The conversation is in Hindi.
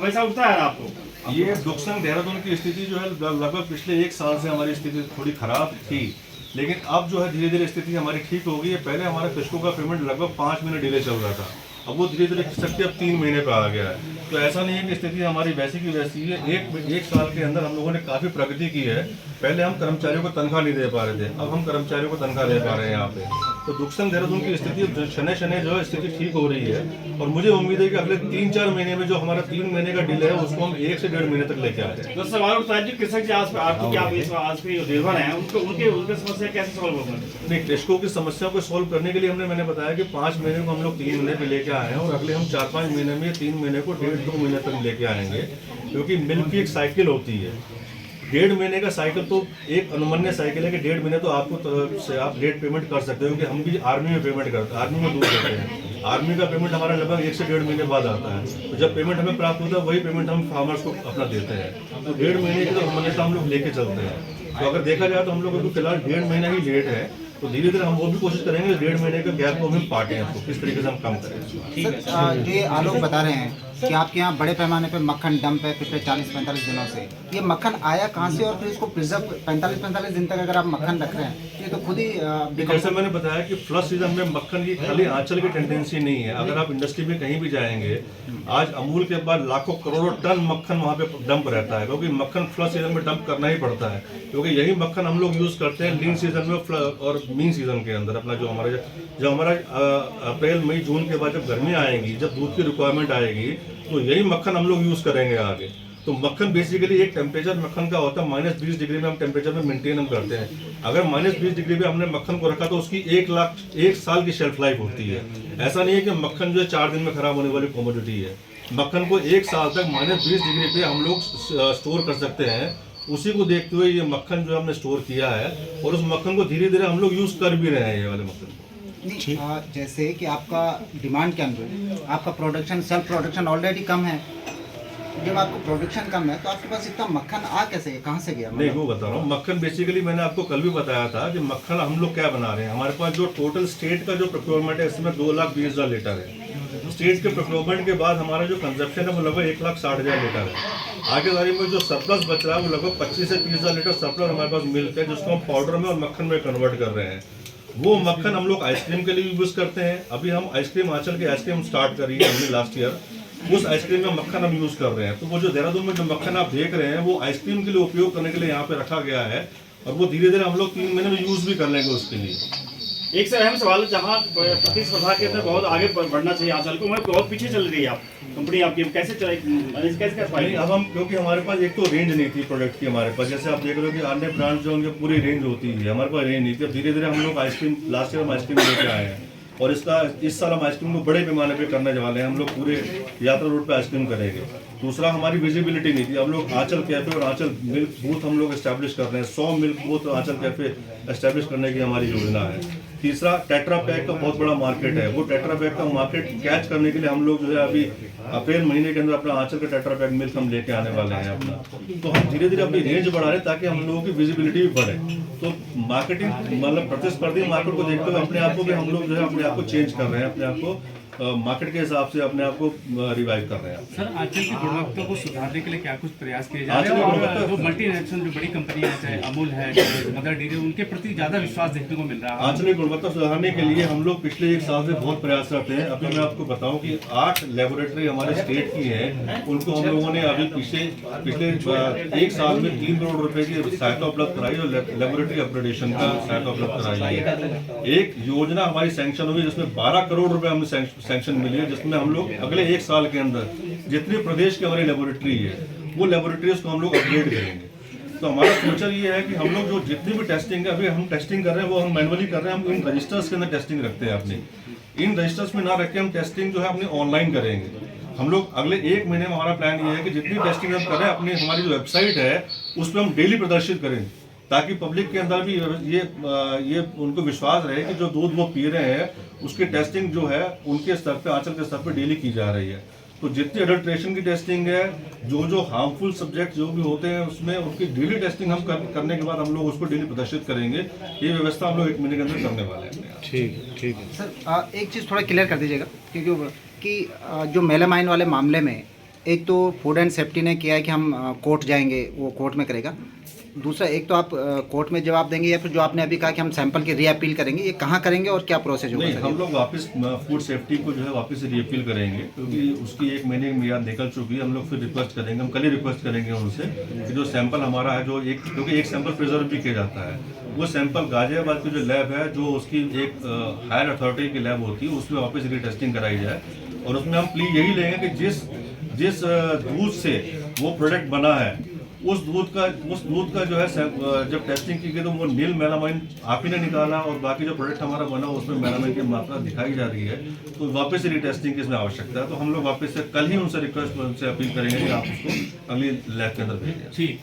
पैसा उठता है आपको। ये दुक्संग देहरादून की स्थिति जो है लगभग पिछले 1 साल से हमारी स्थिति थोड़ी खराब थी, लेकिन अब जो है धीरे धीरे स्थिति हमारी ठीक हो गई है। पहले हमारा किस्तों का पेमेंट लगभग 5 महीने डिले चल रहा था, अब वो धीरे धीरे खिसक अब 3 महीने पे आ गया है। तो ऐसा नहीं है कि स्थिति हमारी वैसी की वैसी है। एक साल के अंदर हम लोगों ने काफ़ी प्रगति की है। पहले हम कर्मचारियों को तनख्वाह नहीं दे पा रहे थे, अब हम कर्मचारियों को तनख्वाह दे पा रहे हैं यहाँ पे। तो दुक्संग देहरादून की स्थिति शने शने जो है स्थिति ठीक हो रही है, और मुझे उम्मीद है कि अगले 3-4 महीने में जो हमारा 3 महीने का डिले है उसको हम 1 से 1.5 महीने तक लेके आ जाए। तो सवाल उठता है जी, कृषक जी आपकी क्या आज के निर्भर है, उनके समस्या कैसे सॉल्व होगा? नहीं, कृषकों की समस्या को सॉल्व करने के लिए मैंने बताया कि 5 महीने को हम लोग 3 महीने पे लेके आए हैं, और अगले हम 4-5 महीने में 3 महीने को 1.5-2 महीने तक लेके आएंगे। क्योंकि मिल्क की एक साइकिल होती है, 1.5 महीने का साइकिल तो एक अनुमान्य साइकिल है कि 1.5 महीने तो आपको आप लेट पेमेंट कर सकते हो, क्योंकि हम भी आर्मी में पेमेंट करते हैं, आर्मी में दूर करते हैं। आर्मी का पेमेंट हमारा लगभग 1 से 1.5 महीने बाद आता है। तो जब पेमेंट हमें प्राप्त होता है वही पेमेंट हम फार्मर्स को अपना देते हैं। तो 1.5 महीने की तो मान्यता हम लोग लेके चलते हैं। तो अगर देखा जाए तो हम लोग अभी फिलहाल 1.5 महीना ही लेट है, तो धीरे धीरे हम वो भी कोशिश करेंगे 1.5 महीने का गैप को हम पाटें, उसको किस तरीके से हम कम करें। सर, जो ये आलोक बता रहे हैं कि आपके यहाँ बड़े पैमाने पे मक्खन डंप है पिछले 40-45 दिनों से, ये मक्खन आया कहाँ से, और फिर इसको प्रिजर्व 45-45 दिन तक अगर आप मक्खन रख रहे हैं ये तो खुद ही जैसे मैंने बताया कि फ्लश सीजन में मक्खन की खाली आंचल की टेंडेंसी नहीं है। अगर आप इंडस्ट्री में कहीं भी जाएंगे, आज अमूल के बाद लाखों करोड़ों टन मक्खन वहाँ पे डंप रहता है, क्योंकि मक्खन फ्लश सीजन में डंप करना ही पड़ता है, क्योंकि यही मक्खन हम लोग यूज करते हैं लीन सीजन में और मीन सीजन के अंदर। अपना जो हमारा अप्रैल मई जून के बाद जब गर्मी आएगी, जब दूध की रिक्वायरमेंट आएगी, तो यही मक्खन हम लोग यूज करेंगे आगे। तो मक्खन बेसिकली एक टेम्परेचर मक्खन का होता है -20 डिग्री में हम टेम्परेचर में मेंटेन हम करते हैं। अगर -20 डिग्री पे हमने मक्खन को रखा तो उसकी 1 साल की शेल्फ लाइफ होती है। ऐसा नहीं है कि मक्खन जो है 4 दिन में खराब होने वाली कमोडिटी है। मक्खन को 1 साल तक -20 डिग्री पे हम लोग स्टोर कर सकते हैं। उसी को देखते हुए ये मक्खन जो हमने स्टोर किया है, और उस मक्खन को धीरे धीरे हम लोग यूज कर भी रहे हैं ये वाले मक्खन को। जैसे कि आपका डिमांड के अनुरूप आपका प्रोडक्शन सेल्फ प्रोडक्शन ऑलरेडी कम है, जब आपको प्रोडक्शन कम है तो आपके पास इतना मक्खन आ कैसे गया, कहाँ से गया? नहीं, वो बता रहा हूँ। मक्खन बेसिकली मैंने आपको कल भी बताया था कि मक्खन हम लोग क्या बना रहे हैं। हमारे पास जो टोटल स्टेट का जो प्रोक्योरमेंट है इसमें 2,20,000 लीटर है। स्टेट के प्रोक्योरमेंट के बाद हमारा जो कंजप्शन है वो लगभग 1,60,000 लीटर है। आगे बारी में जो सरप्लस बच रहा है वो लगभग 25 से 30,000 लीटर सरप्लस हमारे पास मिल्क है, जिसको हम पाउडर में और मक्खन में कन्वर्ट कर रहे हैं। वो मक्खन हम लोग आइसक्रीम के लिए यूज करते हैं। अभी हम आइसक्रीम आंचल की आइसक्रीम स्टार्ट करी है हमने लास्ट ईयर, उस आइसक्रीम में मक्खन हम यूज कर रहे हैं। तो वो जो देहरादून में जो मक्खन आप देख रहे हैं वो आइसक्रीम के लिए उपयोग करने के लिए यहाँ पे रखा गया है, और वो धीरे धीरे हम लोग 3 महीने में यूज भी कर लेंगे उसके लिए। एक से अहम सवाल, जहाँ प्रतिस्पर्धा के अंदर बहुत आगे बढ़ना चाहिए आंचल को, वह बहुत पीछे चल रही है आप कंपनी आपकी, कैसे कर पाएंगे? अब हम, क्योंकि हमारे पास एक तो रेंज नहीं थी प्रोडक्ट की हमारे पास, जैसे आप देख रहे हो कि अन्य ब्रांड जो उनकी पूरी रेंज होती है, हमारे पास रेंज नहीं थी। अब धीरे धीरे हम लोग आइसक्रीम, लास्ट ईयर हम आइसक्रीम लेके आए हैं, और इस साल हम आइसक्रीम को बड़े पैमाने पे करने वाले हैं। हम लोग पूरे यात्रा रोड पे आइसक्रीम करेंगे। दूसरा, हमारी विजिबिलिटी नहीं थी, हम लोग आंचल कैफे और आंचल मिल्क बूथ हम लोग एस्टैब्लिश कर रहे हैं। 100 मिल्क बूथ और आंचल कैफे एस्टैब्लिश करने की हमारी योजना है। तीसरा, टेट्रा पैक का बहुत बड़ा मार्केट है, वो टेट्रा पैक का मार्केट कैच करने के लिए हम लोग जो है अभी अप्रैल महीने के अंदर अपना आंचल का टेट्रा पैक मिल्क हम लेके आने वाले हैं अपना। तो हम धीरे धीरे अपनी रेंज बढ़ा रहे हैं ताकि हम लोगों की विजिबिलिटी भी बढ़े। तो मार्केटिंग मतलब प्रतिस्पर्धी मार्केट को देखते हुए अपने आप को भी हम लोग जो है अपने आप को चेंज कर रहे हैं, अपने आप को मार्केट के हिसाब से अपने आप को रिवाइव कर रहे हैं। सर, आंचल की गुणवत्ता को सुधारने के लिए क्या कुछ प्रयास किए जा रहे हैं? और जो मल्टीनेशनल जो बड़ी कंपनियां हैं, चाहे अमूल है, मदर डेयरी, उनके प्रति ज्यादा विश्वास देखने को मिल रहा है। आंचल की गुणवत्ता सुधारने के लिए हम लोग पिछले 1 साल से बहुत प्रयास करते हैं। अभी मैं आपको बताऊं कि 8 लेबोरेटरी हमारे स्टेट की है, उनको हम लोगों ने अभी पिछले 1 साल में 3 करोड़ रुपए की सहायता उपलब्ध कराई, और लेबोरेटरी अपग्रेडेशन का सहायता उपलब्ध कराई है। एक योजना हमारी सैंक्शन हुई जिसमें 12 करोड़ रुपए हमें सैंक्शन मिली है, जिसमें हम लोग अगले 1 साल के अंदर जितनी प्रदेश की हमारी लेबोरेटरी है वो लेबोरेटरीज को हम लोग अपग्रेड करेंगे। तो हमारा फ्यूचर ये है कि हम लोग जो जितनी भी टेस्टिंग है, अभी हम टेस्टिंग कर रहे हैं वो हम मैनुअली कर रहे हैं। हम इन रजिस्टर्स के अंदर टेस्टिंग रखते हैं अपनी, इन रजिस्टर्स में ना रख के हम टेस्टिंग जो है अपनी ऑनलाइन करेंगे। हम लोग अगले 1 महीने में हमारा प्लान ये है कि जितनी टेस्टिंग हम कर रहे हैं अपनी हमारी जो वेबसाइट है उस पर हम डेली प्रदर्शित करें, ताकि पब्लिक के अंदर भी ये उनको विश्वास रहे कि जो दूध वो पी रहे हैं उसकी टेस्टिंग जो है उनके स्तर पे, आंचल के स्तर पे डेली की जा रही है। तो जितनी अडल्ट्रेशन की टेस्टिंग है, जो हार्मफुल सब्जेक्ट जो भी होते हैं उसमें उनकी डेली टेस्टिंग हम करने के बाद हम लोग उसको डेली प्रदर्शित करेंगे। ये व्यवस्था हम लोग 1 महीने के अंदर करने वाले हैं। ठीक है सर, एक चीज़ थोड़ा क्लियर कर दीजिएगा, क्योंकि जो मेलामाइन वाले मामले में एक तो फूड एंड सेफ्टी ने किया है कि हम कोर्ट जाएंगे, वो कोर्ट में करेगा। दूसरा, एक तो आप कोर्ट में जवाब देंगे या फिर जो आपने अभी कहा कि हम सैंपल की रीअपील करेंगे, ये कहाँ करेंगे और क्या प्रोसेस होगा? नहीं, हम लोग वापस फूड सेफ्टी को जो है वापस रीअपील करेंगे, क्योंकि उसकी 1 महीने की मियाद निकल चुकी है। हम लोग फिर रिक्वेस्ट करेंगे, हम कल ही रिक्वेस्ट करेंगे उनसे कि जो सैंपल हमारा है, जो क्योंकि एक सैंपल प्रिजर्व भी किया जाता है, वो सैंपल गाजियाबाद की जो लैब है, जो उसकी एक हायर अथॉरिटी की लैब होती है, उसमें वापस रीटेस्टिंग कराई जाए। और उसमें हम प्ली यही लेंगे कि जिस दूध से वो प्रोडक्ट बना है, उस दूध का जो है जब टेस्टिंग की गई तो वो नील मेलामाइन आप ही ने निकाला, और बाकी जो प्रोडक्ट हमारा बना उसमें मेलामाइन की मात्रा दिखाई जा रही है, तो वापस से रीटेस्टिंग की इसमें आवश्यकता है। तो हम लोग वापस से कल ही उनसे रिक्वेस्ट उनसे अपील करेंगे कि आप उसको अगली लैब के अंदर भेजें। ठीक।